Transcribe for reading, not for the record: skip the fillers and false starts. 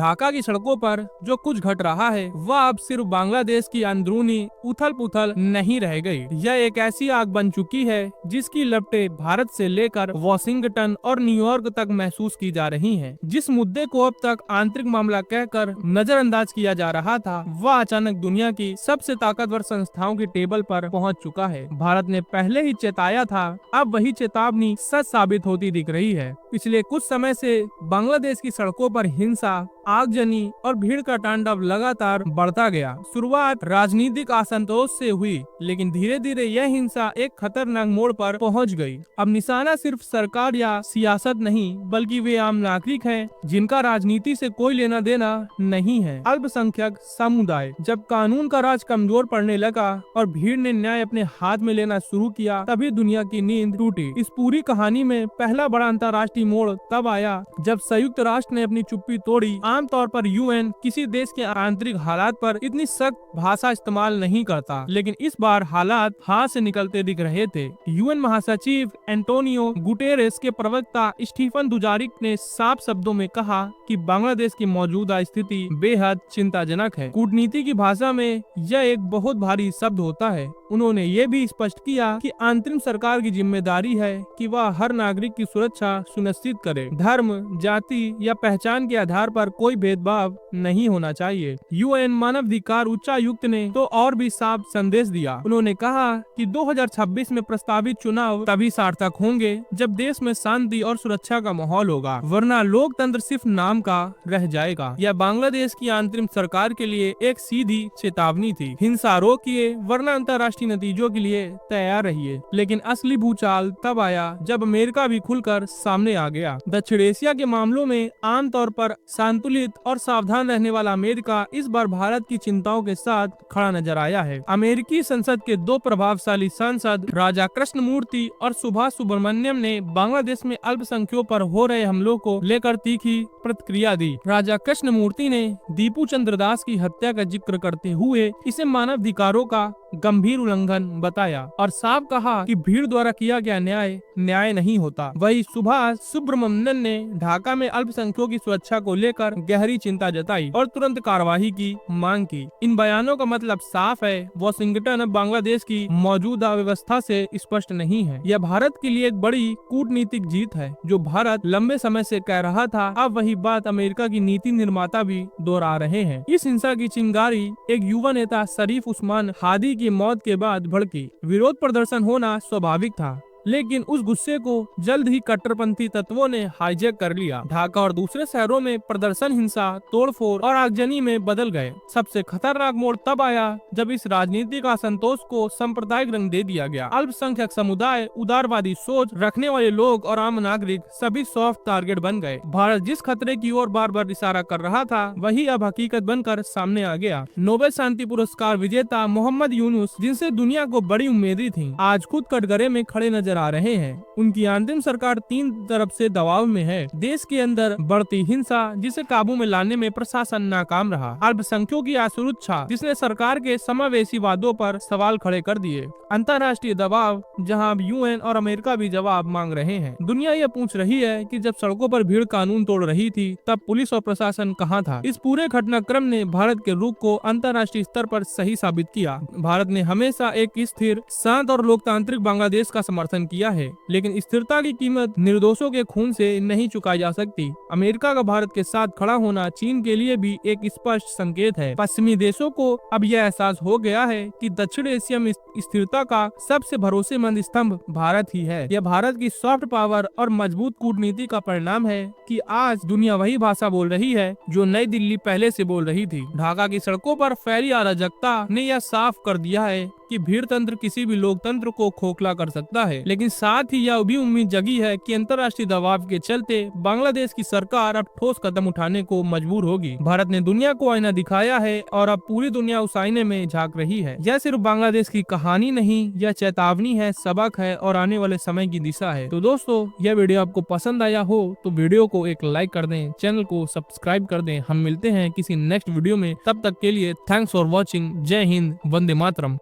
ढाका की सड़कों पर जो कुछ घट रहा है वह अब सिर्फ बांग्लादेश की अंदरूनी उथल पुथल नहीं रह गई। यह एक ऐसी आग बन चुकी है जिसकी लपटें भारत से लेकर वॉशिंगटन और न्यूयॉर्क तक महसूस की जा रही हैं। जिस मुद्दे को अब तक आंतरिक मामला कहकर नजरअंदाज किया जा रहा था वह अचानक दुनिया की सबसे ताकतवर संस्थाओं की टेबल पर पहुंच चुका है। भारत ने पहले ही चेताया था, अब वही चेतावनी सच साबित होती दिख रही है। पिछले कुछ समय से बांग्लादेश की सड़कों पर हिंसा, आगजनी और भीड़ का तांडव लगातार बढ़ता गया। शुरुआत राजनीतिक असंतोष से हुई, लेकिन धीरे धीरे यह हिंसा एक खतरनाक मोड़ पर पहुंच गई। अब निशाना सिर्फ सरकार या सियासत नहीं बल्कि वे आम नागरिक हैं जिनका राजनीति से कोई लेना देना नहीं है। अल्पसंख्यक समुदाय। जब कानून का राज कमजोर पड़ने लगा और भीड़ ने न्याय अपने हाथ में लेना शुरू किया तभी दुनिया की नींद टूटी। इस पूरी कहानी में पहला बड़ा अंतर्राष्ट्रीय मोड़ तब आया जब संयुक्त राष्ट्र ने अपनी चुप्पी तोड़ी। आमतौर पर यूएन किसी देश के आंतरिक हालात पर इतनी सख्त भाषा इस्तेमाल नहीं करता, लेकिन इस बार हालात हाथ से निकलते दिख रहे थे। यूएन महासचिव एंटोनियो गुटेरेस के प्रवक्ता स्टीफन दुजारिक ने साफ शब्दों में कहा कि बांग्लादेश की मौजूदा स्थिति बेहद चिंताजनक है। कूटनीति की भाषा में यह एक बहुत भारी शब्द होता है। उन्होंने ये भी स्पष्ट किया कि अंतरिम सरकार की जिम्मेदारी है कि वह हर नागरिक की सुरक्षा सुनिश्चित करे। धर्म, जाति या पहचान के आधार पर कोई भेदभाव नहीं होना चाहिए। यूएन मानवाधिकार उच्चायुक्त ने तो और भी साफ संदेश दिया। उन्होंने कहा कि 2026 में प्रस्तावित चुनाव तभी सार्थक होंगे जब देश में शांति और सुरक्षा का माहौल होगा, वरना लोकतंत्र सिर्फ नाम का रह जाएगा। यह बांग्लादेश की अंतरिम सरकार के लिए एक सीधी चेतावनी थी। हिंसा रोकिए वरना अंतर्राष्ट्रीय नतीजों के लिए तैयार रहिए। लेकिन असली भूचाल तब आया जब अमेरिका भी खुलकर सामने आ गया। दक्षिण एशिया के मामलों में आमतौर पर संतुलित और सावधान रहने वाला अमेरिका इस बार भारत की चिंताओं के साथ खड़ा नजर आया है। अमेरिकी संसद के दो प्रभावशाली सांसद राजा कृष्णमूर्ति और सुभाष सुब्रमण्यम ने बांग्लादेश में अल्पसंख्यकों पर हो रहे हमलों को लेकर तीखी प्रतिक्रिया दी। राजा कृष्णमूर्ति ने दीपू चंद्र दास की हत्या का जिक्र करते हुए इसे मानवाधिकारों का गंभीर उल्लंघन बताया और साफ कहा कि भीड़ द्वारा किया गया न्याय नहीं होता। वही सुभाष सुब्रमण्यम ने ढाका में अल्पसंख्यकों की सुरक्षा को लेकर गहरी चिंता जताई और तुरंत कार्रवाई की मांग की। इन बयानों का मतलब साफ है, वॉशिंगटन अब बांग्लादेश की मौजूदा व्यवस्था से स्पष्ट नहीं है। यह भारत के लिए एक बड़ी कूटनीतिक जीत है। जो भारत लंबे समय से कह रहा था, अब वही बात अमेरिका की नीति निर्माता भी दोहरा रहे हैं। इस हिंसा की चिंगारी एक युवा नेता शरीफ उस्मान हादी की मौत के बाद भड़की। विरोध प्रदर्शन होना स्वाभाविक था, लेकिन उस गुस्से को जल्द ही कट्टरपंथी तत्वों ने हाईजैक कर लिया। ढाका और दूसरे शहरों में प्रदर्शन हिंसा, तोड़फोड़ और आगजनी में बदल गए। सबसे खतरनाक मोड़ तब आया जब इस राजनीतिक असंतोष को सांप्रदायिक रंग दे दिया गया। अल्पसंख्यक समुदाय, उदारवादी सोच रखने वाले लोग और आम नागरिक सभी सॉफ्ट टारगेट बन गए। भारत जिस खतरे की ओर बार बार इशारा कर रहा था वही अब हकीकत बनकर सामने आ गया। नोबेल शांति पुरस्कार विजेता मोहम्मद यूनुस, जिनसे दुनिया को बड़ी उम्मीदें थी, आज खुद कटघरे में खड़े नजर आ रहे हैं। उनकी अंतिम सरकार तीन तरफ से दबाव में है। देश के अंदर बढ़ती हिंसा, जिसे काबू में लाने में प्रशासन नाकाम रहा। अल्पसंख्यकों की असुरक्षा, जिसने सरकार के समावेशी वादों पर सवाल खड़े कर दिए। अंतर्राष्ट्रीय दबाव, जहां अब यूएन और अमेरिका भी जवाब मांग रहे हैं। दुनिया यह पूछ रही है कि जब सड़कों पर भीड़ कानून तोड़ रही थी तब पुलिस और प्रशासन कहां था। इस पूरे घटनाक्रम ने भारत के रुख को अंतर्राष्ट्रीय स्तर पर सही साबित किया। भारत ने हमेशा एक स्थिर, शांत और लोकतांत्रिक बांग्लादेश का समर्थन किया है, लेकिन स्थिरता की कीमत निर्दोषों के खून से नहीं चुकाई जा सकती। अमेरिका का भारत के साथ खड़ा होना चीन के लिए भी एक स्पष्ट संकेत है। पश्चिमी देशों को अब यह एहसास हो गया है कि दक्षिण एशिया में स्थिरता का सबसे भरोसेमंद स्तंभ भारत ही है। यह भारत की सॉफ्ट पावर और मजबूत कूटनीति का परिणाम है कि आज दुनिया वही भाषा बोल रही है जो नई दिल्ली पहले से बोल रही थी। ढाका की सड़कों पर फैली अराजकता ने यह साफ कर दिया है कि भीड़ तंत्र किसी भी लोकतंत्र को खोखला कर सकता है, लेकिन साथ ही यह भी उम्मीद जगी है कि अंतर्राष्ट्रीय दबाव के चलते बांग्लादेश की सरकार अब ठोस कदम उठाने को मजबूर होगी। भारत ने दुनिया को आईना दिखाया है और अब पूरी दुनिया उस आईने में झांक रही है। यह सिर्फ बांग्लादेश की कहानी नहीं, यह चेतावनी है, सबक है और आने वाले समय की दिशा है। तो दोस्तों, यह वीडियो आपको पसंद आया हो तो वीडियो को एक लाइक कर दें, चैनल को सब्सक्राइब कर दें। हम मिलते हैं किसी नेक्स्ट वीडियो में, तब तक के लिए थैंक्स फॉर वॉचिंग। जय हिंद, वंदे मातरम।